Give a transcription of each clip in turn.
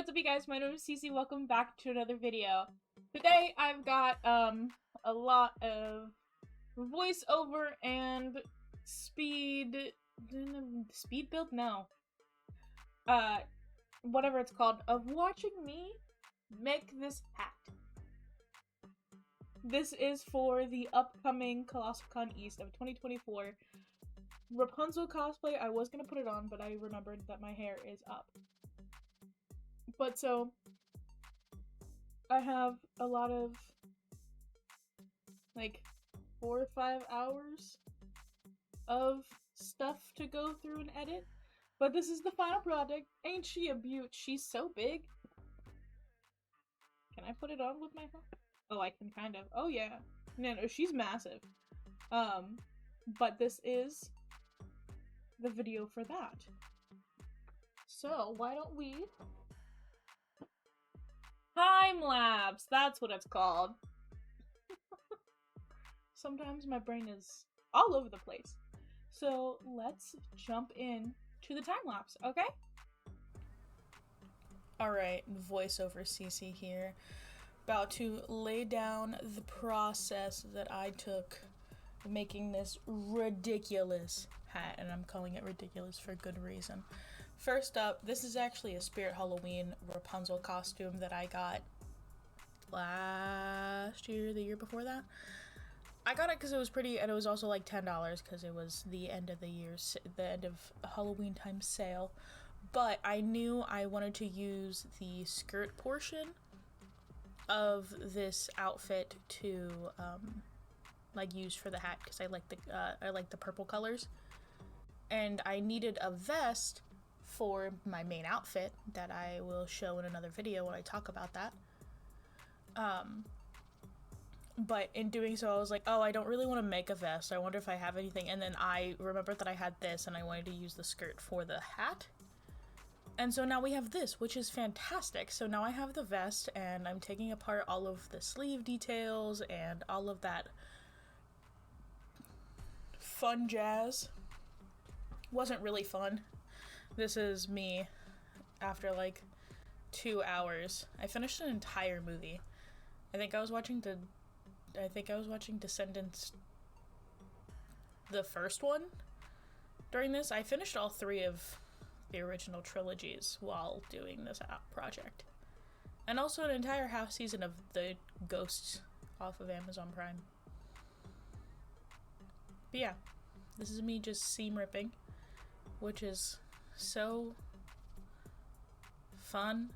what's up you guys? My name is Cece. Welcome back to another video. Today I've got a lot of voiceover and speed build? No. Whatever it's called, of watching me make this hat. This is for the upcoming ColossalCon East of 2024. Rapunzel cosplay. I was gonna put it on, but I remembered that my hair is up. But so, I have a lot of, like, 4 or 5 hours of stuff to go through and edit. But this is the final product. Ain't she a beaut? She's so big. Can I put it on with my phone? Oh, I can kind of. Oh, yeah. No, she's massive. But this is the video for that. So, why don't we... Time lapse! That's what it's called. Sometimes my brain is all over the place. So, let's jump in to the time lapse, okay? Alright, voiceover Cece here. About to lay down the process that I took making this ridiculous hat, and I'm calling it ridiculous for good reason. First up, this is actually a Spirit Halloween Rapunzel costume that I got last year, the year before that. I got it because it was pretty, and it was also like $10 because it was the end of the year, the end of Halloween time sale. But I knew I wanted to use the skirt portion of this outfit to like use for the hat because I like the purple colors, and I needed a vest for my main outfit that I will show in another video when I talk about that. But in doing so, I was like, oh, I don't really want to make a vest. I wonder if I have anything. And then I remembered that I had this and I wanted to use the skirt for the hat. And so now we have this, which is fantastic. So now I have the vest and I'm taking apart all of the sleeve details and all of that fun jazz. Wasn't really fun. This is me after like 2 hours. I finished an entire movie. I think I was watching Descendants, the first one, during this. I finished all 3 of the original trilogies while doing this project. And also an entire half season of the Ghosts off of Amazon Prime. But yeah, this is me just seam ripping, which is so fun.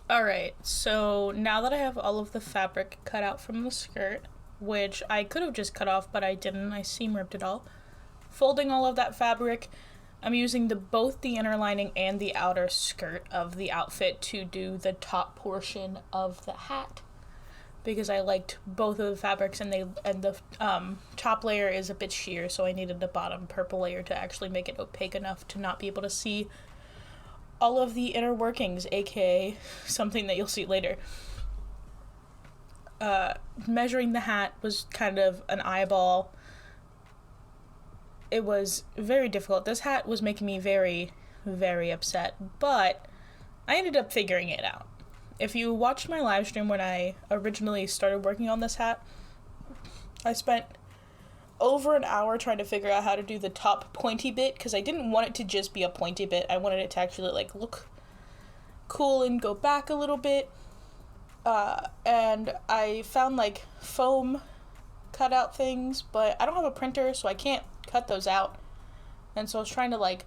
Alright, so now that I have all of the fabric cut out from the skirt, which I could have just cut off, but I didn't, I seam ripped it all. Folding all of that fabric, I'm using both the inner lining and the outer skirt of the outfit to do the top portion of the hat, because I liked both of the fabrics, and the top layer is a bit sheer, so I needed the bottom purple layer to actually make it opaque enough to not be able to see all of the inner workings, aka something that you'll see later. Measuring the hat was kind of an eyeball. It was very difficult. This hat was making me very, very upset, but I ended up figuring it out. If you watched my live stream when I originally started working on this hat, I spent over an hour trying to figure out how to do the top pointy bit, because I didn't want it to just be a pointy bit. I wanted it to actually like look cool and go back a little bit. And I found like foam cutout things, but I don't have a printer, so I can't cut those out. And so I was trying to like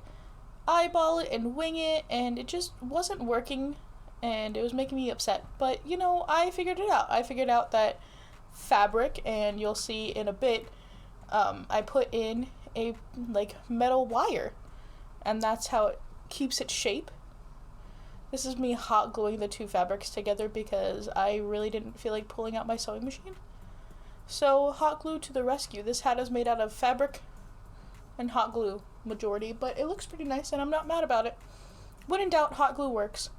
eyeball it and wing it, and it just wasn't working, and it was making me upset. But you know, I figured it out. I figured out that fabric, and you'll see in a bit, I put in a like metal wire, and that's how it keeps its shape. This is me hot gluing the two fabrics together because I really didn't feel like pulling out my sewing machine. So hot glue to the rescue. This hat is made out of fabric and hot glue majority, but it looks pretty nice and I'm not mad about it. When in doubt, hot glue works.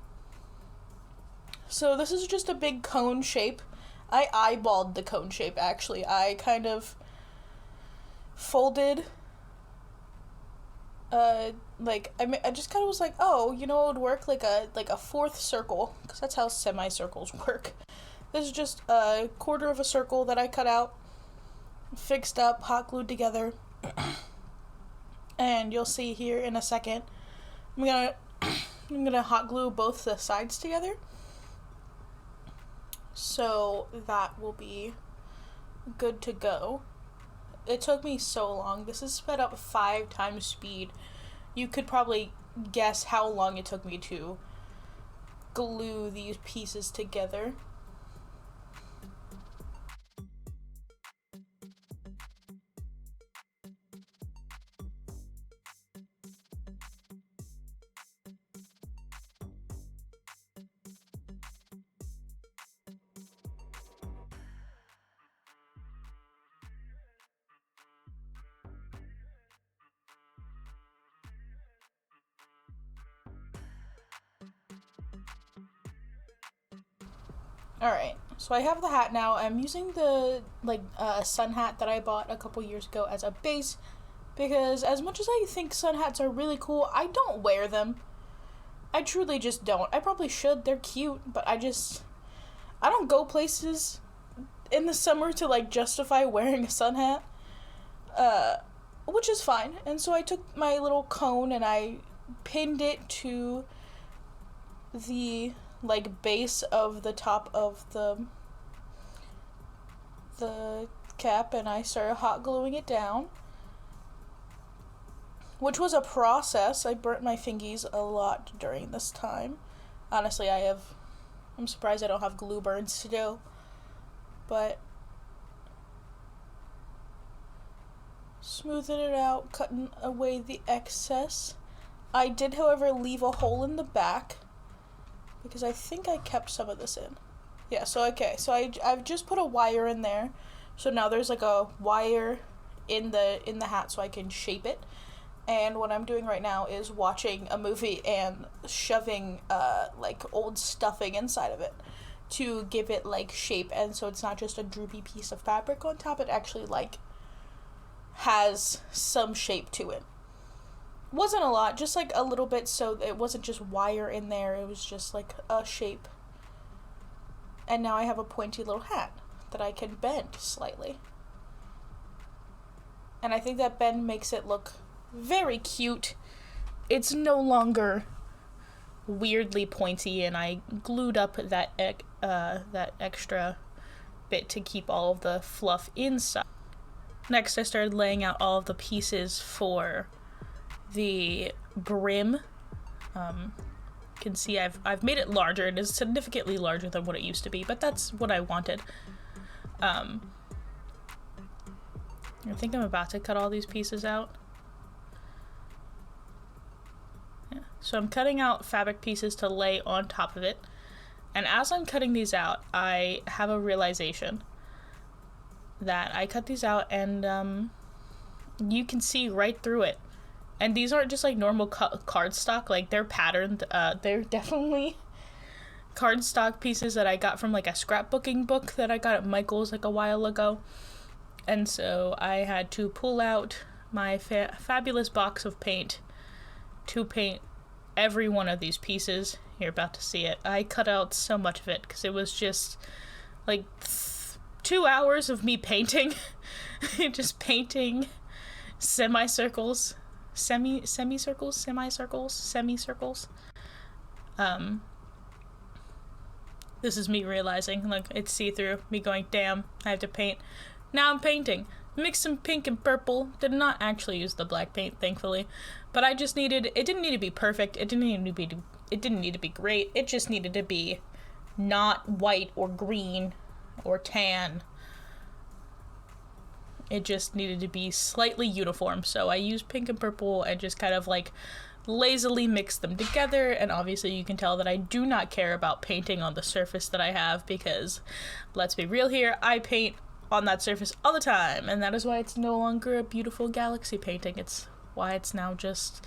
So this is just a big cone shape. I eyeballed the cone shape actually. I kind of folded I just kind of was like, oh, you know, it would work like a fourth circle, because that's how semicircles work. This is just a quarter of a circle that I cut out, fixed up, hot glued together, and you'll see here in a second, I'm gonna hot glue both the sides together, so that will be good to go. It took me so long. This is sped up 5 times speed. You could probably guess how long it took me to glue these pieces together. Alright, so I have the hat now. I'm using the sun hat that I bought a couple years ago as a base, because as much as I think sun hats are really cool, I don't wear them. I truly just don't. I probably should. They're cute, but I don't go places in the summer to like justify wearing a sun hat. Which is fine. And so I took my little cone and I pinned it to the base of the top of the cap, and I started hot gluing it down, which was a process. I burnt my fingies a lot during this time. Honestly, I'm surprised I don't have glue burns still, but smoothing it out, cutting away the excess. I did, however, leave a hole in the back, because I think I kept some of this in. Yeah, so okay, so I've just put a wire in there. So now there's like a wire in the hat so I can shape it. And what I'm doing right now is watching a movie and shoving like old stuffing inside of it to give it like shape, and so it's not just a droopy piece of fabric on top, it actually like has some shape to it. Wasn't a lot, just like a little bit, so it wasn't just wire in there, it was just like a shape. And now I have a pointy little hat that I can bend slightly. And I think that bend makes it look very cute. It's no longer weirdly pointy, and I glued up that extra bit to keep all of the fluff inside. Next, I started laying out all of the pieces for the brim. can see I've made it larger. It is significantly larger than what it used to be, but that's what I wanted. I think I'm about to cut all these pieces out. Yeah. So I'm cutting out fabric pieces to lay on top of it. And as I'm cutting these out, I have a realization that I cut these out and you can see right through it. And these aren't just like normal cardstock, like they're patterned. They're definitely cardstock pieces that I got from like a scrapbooking book that I got at Michael's like a while ago. And so I had to pull out my fabulous box of paint to paint every one of these pieces. You're about to see it. I cut out so much of it because it was just like 2 hours of me painting. Just painting semicircles. Semicircles. This is me realizing, like, it's see-through. Me going, damn, I have to paint. Now I'm painting. Mixed some pink and purple. Did not actually use the black paint, thankfully. But I just needed, it didn't need to be perfect. It didn't need to be great. It just needed to be not white or green or tan. It just needed to be slightly uniform. So I used pink and purple and just kind of like lazily mixed them together. And obviously you can tell that I do not care about painting on the surface that I have because, let's be real here, I paint on that surface all the time. And that is why it's no longer a beautiful galaxy painting. It's why it's now just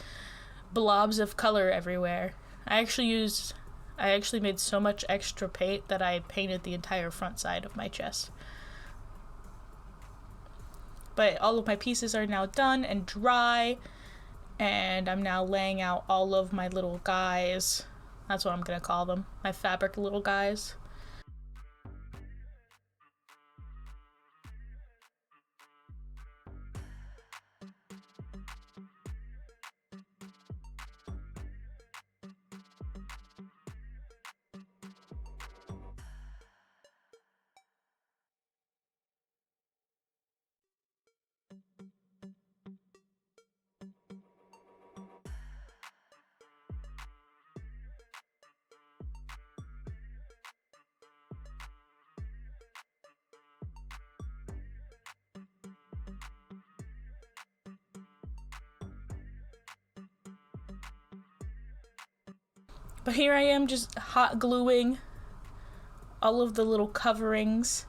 blobs of color everywhere. I actually made so much extra paint that I painted the entire front side of my chest. But all of my pieces are now done and dry, and I'm now laying out all of my little guys. That's what I'm gonna call them, my fabric little guys. But here I am just hot gluing all of the little coverings.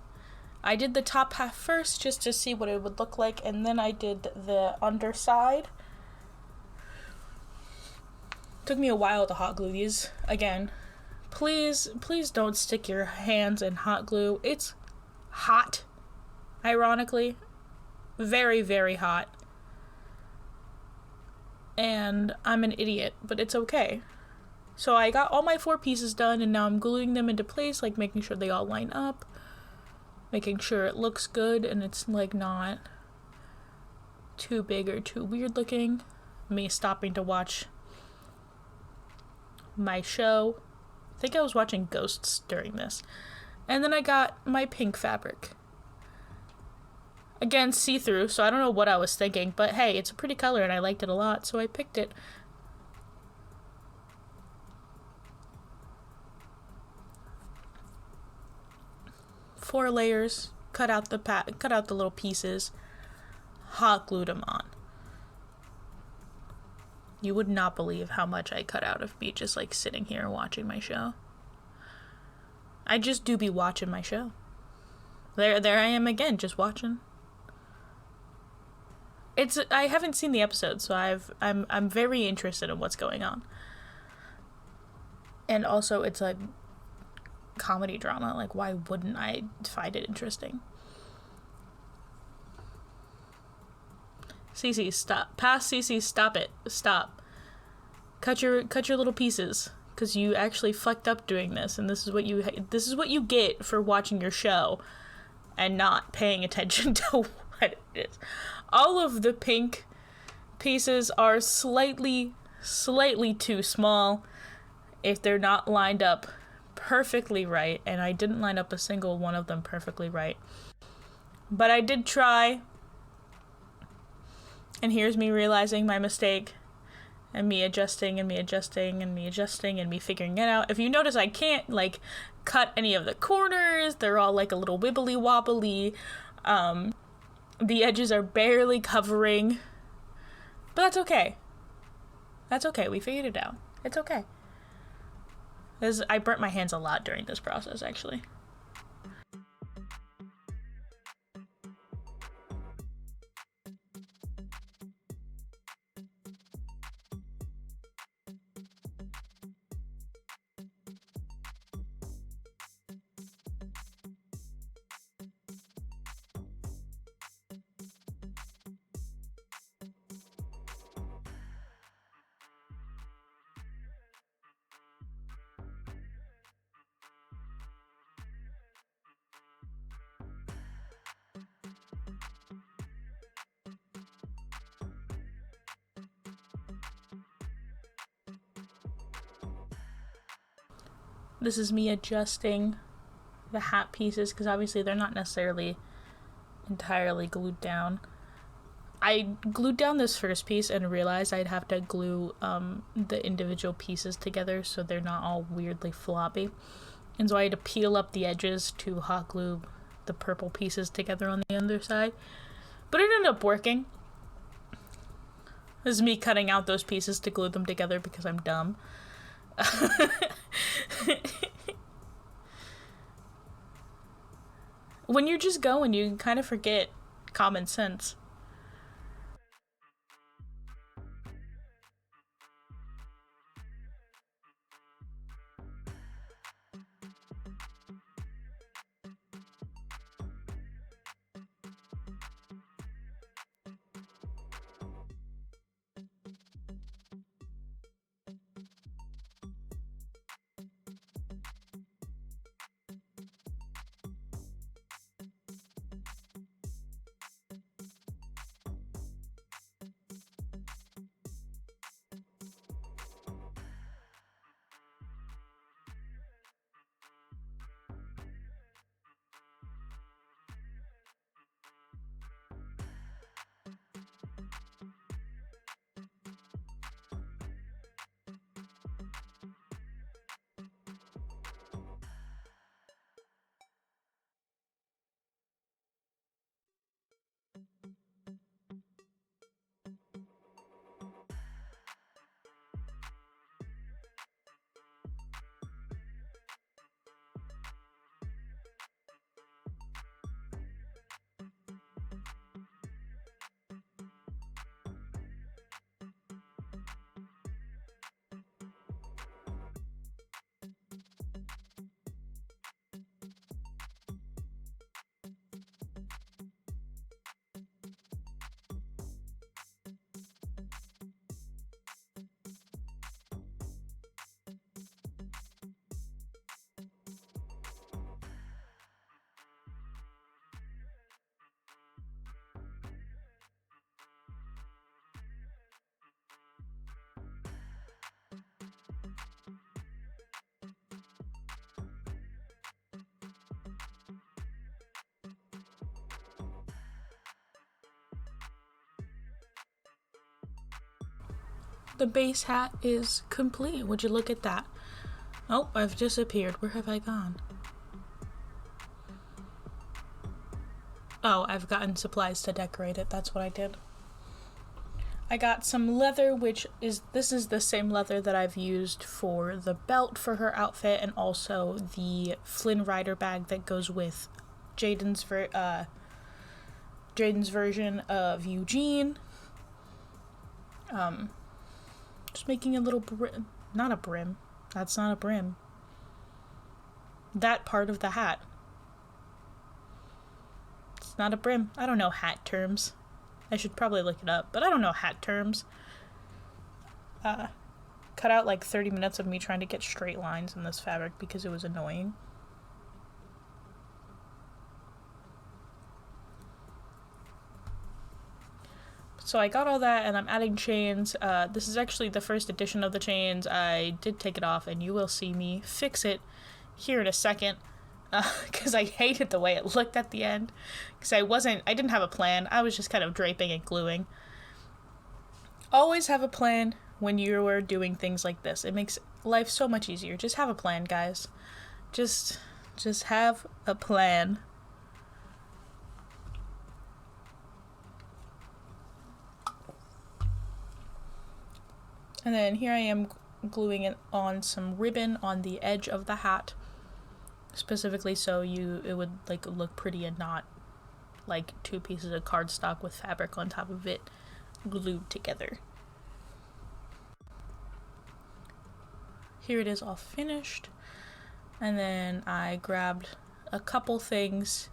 I did the top half first just to see what it would look like, and then I did the underside. Took me a while to hot glue these. Again, please don't stick your hands in hot glue. It's hot, ironically. Very, very hot. And I'm an idiot, but it's okay. So I got all my 4 pieces done, and now I'm gluing them into place, like making sure they all line up, making sure it looks good and it's like not too big or too weird looking. Me stopping to watch my show. I think I was watching Ghosts during this. And then I got my pink fabric. Again, see-through, so I don't know what I was thinking, but hey, it's a pretty color and I liked it a lot, so I picked it. Four layers, cut out the little pieces, hot glued them on. You would not believe how much I cut out of me just like sitting here watching my show. I just do be watching my show. There I am again, just watching. I haven't seen the episode, so I'm very interested in what's going on. And also it's like comedy drama, like why wouldn't I find it interesting? Cece, stop. Past Cece, stop it. Stop. Cut your little pieces, because you actually fucked up doing this, and this is what you get for watching your show and not paying attention to what it is. All of the pink pieces are slightly too small if they're not lined up perfectly right, and I didn't line up a single one of them perfectly right. But I did try, and here's me realizing my mistake. and me adjusting and me adjusting and me adjusting and me figuring it out. If you notice, I can't like cut any of the corners. They're all like a little wibbly wobbly. The edges are barely covering, but that's okay. That's okay. We figured it out. It's okay. I burnt my hands a lot during this process, actually. This is me adjusting the hat pieces because obviously they're not necessarily entirely glued down. I glued down this first piece and realized I'd have to glue the individual pieces together so they're not all weirdly floppy. And so I had to peel up the edges to hot glue the purple pieces together on the underside. But it ended up working. This is me cutting out those pieces to glue them together because I'm dumb. When you're just going, you kind of forget common sense. The base hat is complete. Would you look at that? Oh, I've disappeared. Where have I gone? Oh, I've gotten supplies to decorate it. That's what I did. I got some leather, this is the same leather that I've used for the belt for her outfit, and also the Flynn Rider bag that goes with Jaden's version of Eugene. Just making a little brim. Not a brim. That's not a brim. That part of the hat. It's not a brim. I don't know hat terms. I should probably look it up, but I don't know hat terms. Cut out like 30 minutes of me trying to get straight lines in this fabric because it was annoying. So I got all that, and I'm adding chains. This is actually the first edition of the chains. I did take it off, and you will see me fix it here in a second, because I hated the way it looked at the end, because I didn't have a plan. I was just kind of draping and gluing. Always have a plan when you are doing things like this. It makes life so much easier. Just have a plan, guys. Just have a plan. And then here I am gluing it on some ribbon on the edge of the hat, specifically so it would like look pretty and not like two pieces of cardstock with fabric on top of it glued together. Here it is all finished. And then I grabbed a couple things.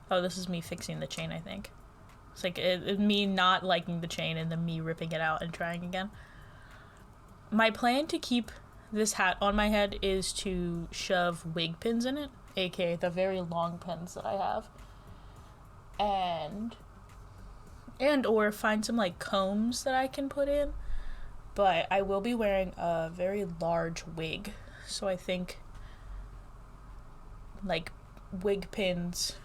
Oh, this is me fixing the chain, I think. It's like me not liking the chain and then me ripping it out and trying again. My plan to keep this hat on my head is to shove wig pins in it, aka the very long pins that I have. And or find some like combs that I can put in. But I will be wearing a very large wig, so I think like wig pins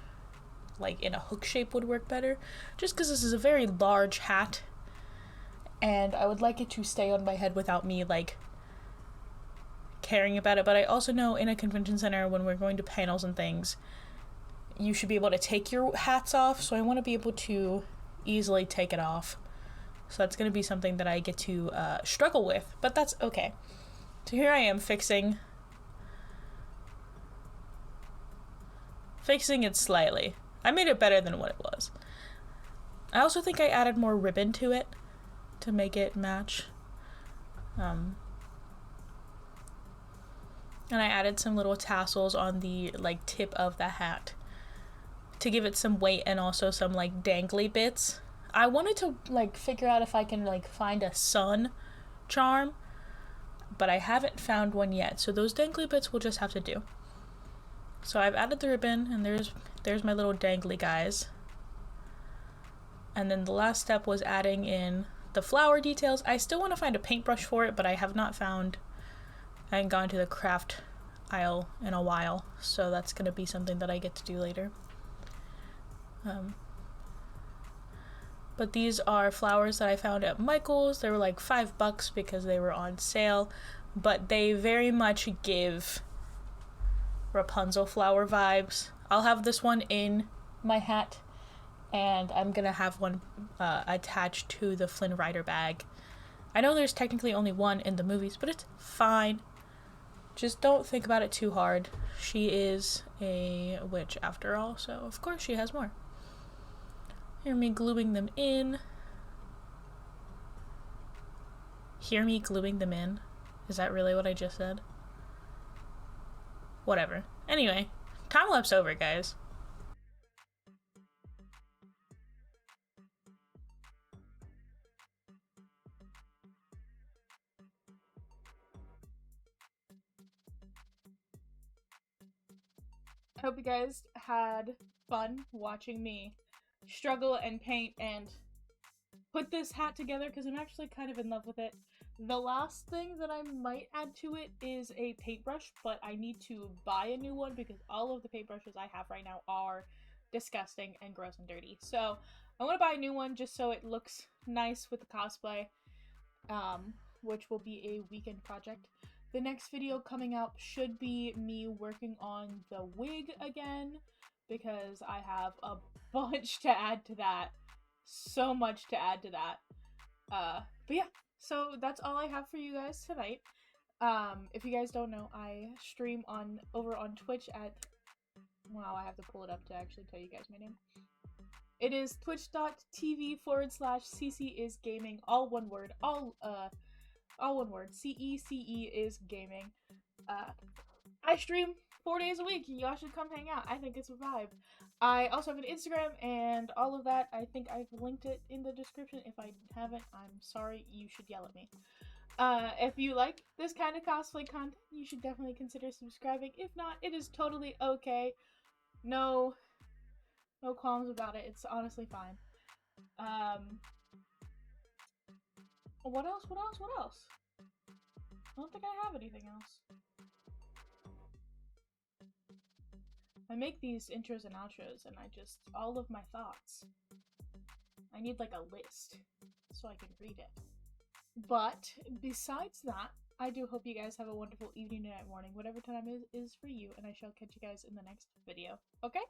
like in a hook shape would work better, just because this is a very large hat and I would like it to stay on my head without me like caring about it. But I also know in a convention center when we're going to panels and things, you should be able to take your hats off, so I want to be able to easily take it off. So that's going to be something that I get to struggle with, but that's okay. So here I am fixing it slightly. I made it better than what it was. I also think I added more ribbon to it to make it match. And I added some little tassels on the like tip of the hat to give it some weight and also some like dangly bits. I wanted to like figure out if I can like find a sun charm, but I haven't found one yet. So those dangly bits will just have to do. So I've added the ribbon, and there's my little dangly guys. And then the last step was adding in the flower details. I still want to find a paintbrush for it, but I haven't gone to the craft aisle in a while, so that's going to be something that I get to do later. But these are flowers that I found at Michael's. They were like $5 because they were on sale, but they very much give Rapunzel flower vibes. I'll have this one in my hat, and I'm gonna have one attached to the Flynn Rider bag. I know there's technically only one in the movies, but it's fine. Just don't think about it too hard. She is a witch after all, so of course she has more. Hear me gluing them in. Hear me gluing them in? Is that really what I just said? Whatever. Anyway, time lapse over, guys. I hope you guys had fun watching me struggle and paint and put this hat together, because I'm actually kind of in love with it. The last thing that I might add to it is a paintbrush, but I need to buy a new one because all of the paintbrushes I have right now are disgusting and gross and dirty. So I want to buy a new one just so it looks nice with the cosplay, which will be a weekend project. The next video coming out should be me working on the wig again, because I have a bunch to add to that. So much to add to that. But yeah, so that's all I have for you guys tonight. If you guys don't know, I stream over on Twitch at... Wow, I have to pull it up to actually tell you guys my name. It is twitch.tv/Cece is gaming, all one word, all one word. CECE is gaming. I stream 4 days a week. Y'all should come hang out. I think it's a vibe. I also have an Instagram and all of that. I think I've linked it in the description. If I haven't, I'm sorry. You should yell at me. If you like this kind of cosplay content, you should definitely consider subscribing. If not, it is totally okay. No qualms about it. It's honestly fine. What else? I don't think I have anything else. I make these intros and outros, and all of my thoughts. I need like a list so I can read it. But besides that, I do hope you guys have a wonderful evening, night, morning, whatever time is for you, and I shall catch you guys in the next video. Okay?